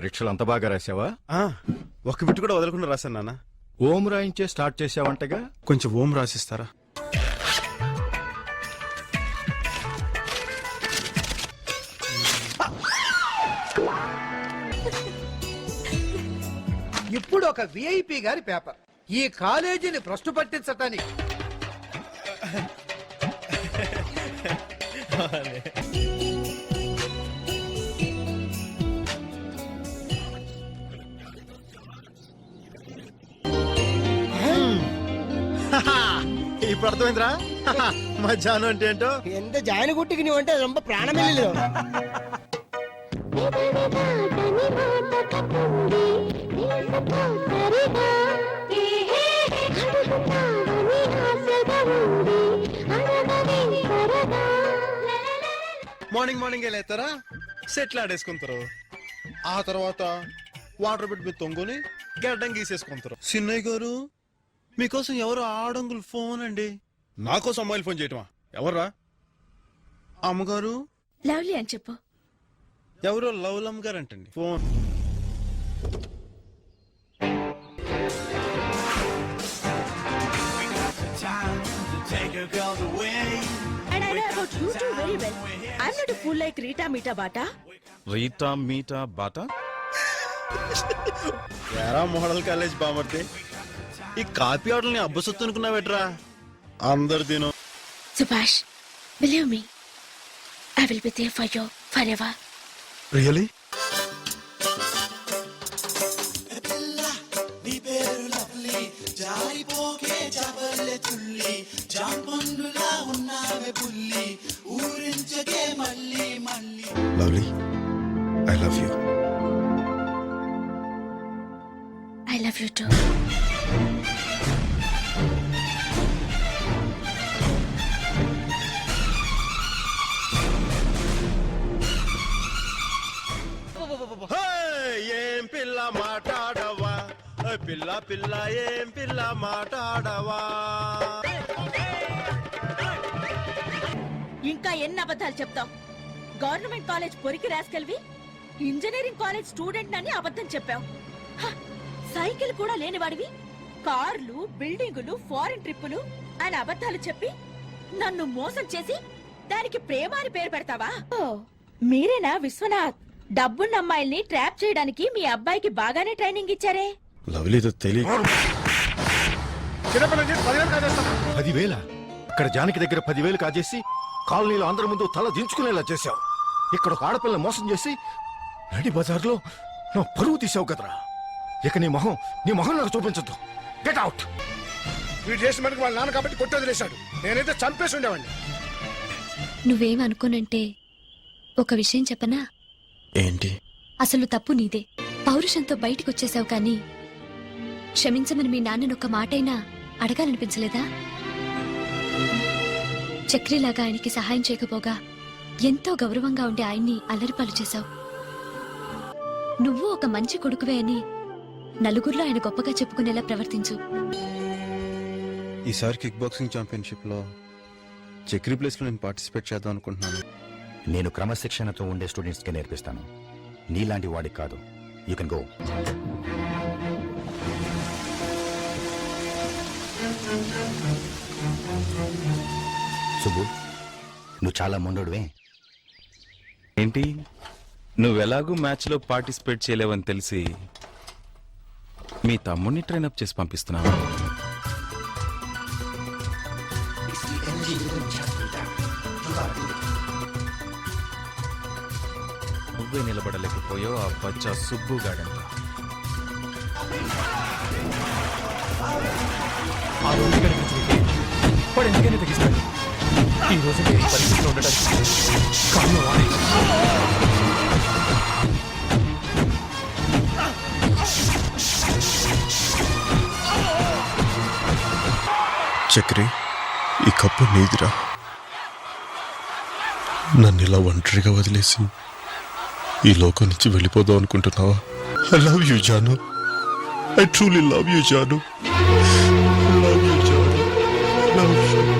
పరీక్షలు అంత బాగా రాసావా? ఒక బిట్ కూడా వదలకుండా రాశాను నాన్న. ఓం రాయించే స్టార్ట్ చేసావంటగా, కొంచెం ఓం రాసిస్తారా? ఇప్పుడు ఒక విఐపి గారి పేపర్. ఈ కాలేజీని భ్రష్టు పట్టించటానికి ఇప్పుడు అర్థమైందిరా మధ్యాహ్నం అంటే ఏంటో. ఎంత జాయిన్ గుట్టికి నీవు అంటే రొంబ ప్రాణమిల్లు. మార్నింగ్ మార్నింగ్ వెళ్ళేస్తారా, సెట్లు ఆడేసుకుంటారు. ఆ తర్వాత వాటర్ బిట్ మీద తొంగుని గడ్డం గీసేసుకుంటారు. సిన్నయ్య గారు మీకోసం ఎవరు ఆడంగులు ఫోన్ అండి. నాకోసం అమ్మాయిలు ఫోన్ చేయటమా? ఎవర్రా? అమ్మగారు లవ్లీ అని చెప్పు. ఎవరో లవ్లమ్ గారు అంటండి phone. And I know about you two very well. I'm not a fool like Rita Meeta Bata. Rita Meeta Bata. ఎరా మోడల్ కాలేజ్ బామర్తే, ఈ కాపీ ఆటల్ని అబ్బసొత్తు అనుకున్నావేట్రా? అందరు తిను. Subhash, believe me, I will be there for you forever. Really? Lovely, I love you. I love you too. ఏం పిల్ల మాట్లాడవా, పిల్ల పిల్ల ఏం పిల్ల మాట్లాడవా. ఇంకా ఎన్ని అబద్ధాలు చెప్తావు? గవర్నమెంట్ కాలేజ్ పొరికి రాసుకెళ్ళి ఇంజనీరింగ్ కాలేజ్ స్టూడెంట్ అని అబద్ధం చెప్పావు. సైకిల్ కూడా లేనివాడివి కార్లు, బిల్డింగులు, ఫారిన్ ట్రిప్పులు అని అబద్ధాలు చెప్పి నన్ను మోసం చేసి దానికి ప్రేమ అని పేరు పెడతావా? మీరేనా విశ్వనాథ్? డబ్బున్న అమ్మాయిల్ని ట్రాప్ చేయడానికి మీ అబ్బాయికి బాగానే ట్రైనింగ్ ఇచ్చారే. లవ్లీతో తెలియదు. 10,000? ఇక్కడ జానకి దగ్గర 10,000 కాజేసి కాలనీలో అందరి ముందు తల దించుకునేలా చేశావు. ఇక్కడ ఒక ఆడపిల్లని మోసం చేసి నడి బజార్లో నా పరువు తీసావు కదరా. ఇక నీ మొహం నాకు చూపించద్దు. Get out. వీడు చేసిన మనకి వాళ్ళ నాన్న కాబట్టి కొట్టి వదిలేశాడు. నేనైతే చంపేసి ఉండేవాడిని. నువ్వేమనుకోనంటే ఒక విషయం చెప్పనా? ఏంటి? అసలు తప్పు నీదే. పౌరుషంతో బయటికొచ్చేసావు కానీ క్షమించమని మీ నాన్ననొక్క మాటైనా అడగాలనిపించలేదా? చక్రిలాగా ఆయనకి సహాయం చేయకపోగా ఎంతో గౌరవంగా ఉండే ఆయన్ని అల్లరిపాలు చేశావు. నువ్వు ఒక మంచి కొడుకువే అని నలుగురిలో ఆయన గొప్పగా చెప్పుకునేలా ప్రవర్తించు. ఈసారి కిక్ బాక్సింగ్ ఛాంపియన్షిప్ లో చక్రీ ప్లేస్ లో నేను పార్టిసిపేట్ చేద్దాం అనుకుంటున్నాను. నేను క్రమశిక్షణతో ఉండే స్టూడెంట్స్ కి నేర్పిస్తాను, నీలాంటి వాడికి కాదు. You can go. సుబ్బు, నువ్వు చాలా మొండోడువే. ఏంటి, నువ్వెలాగూ మ్యాచ్ లో పార్టిసిపేట్ చేయలేవని తెలిసి మీ తమ్ముడిని ట్రైనప్ చేసి పంపిస్తున్నావా? నువ్వే నిలబడలేకపోయో ఆ బచ్చా సుబ్బు గాడంట. ఆ రోజు కనిపించింది వాడు ఎందుకైనా తగ్గిస్తాడు. ఈ రోజు పరిస్థితిలో ఉండడానికి కారణం వాడే. చక్రి, ఈ కప్పు నీదిరా. నన్ను ఇలా ఒంటరిగా వదిలేసి ఈ లోకం నుంచి వెళ్ళిపోదాం అనుకుంటున్నావా? ఐ లవ్ యూ జాను. I truly love you, Janu. Love you, Janu. Love you.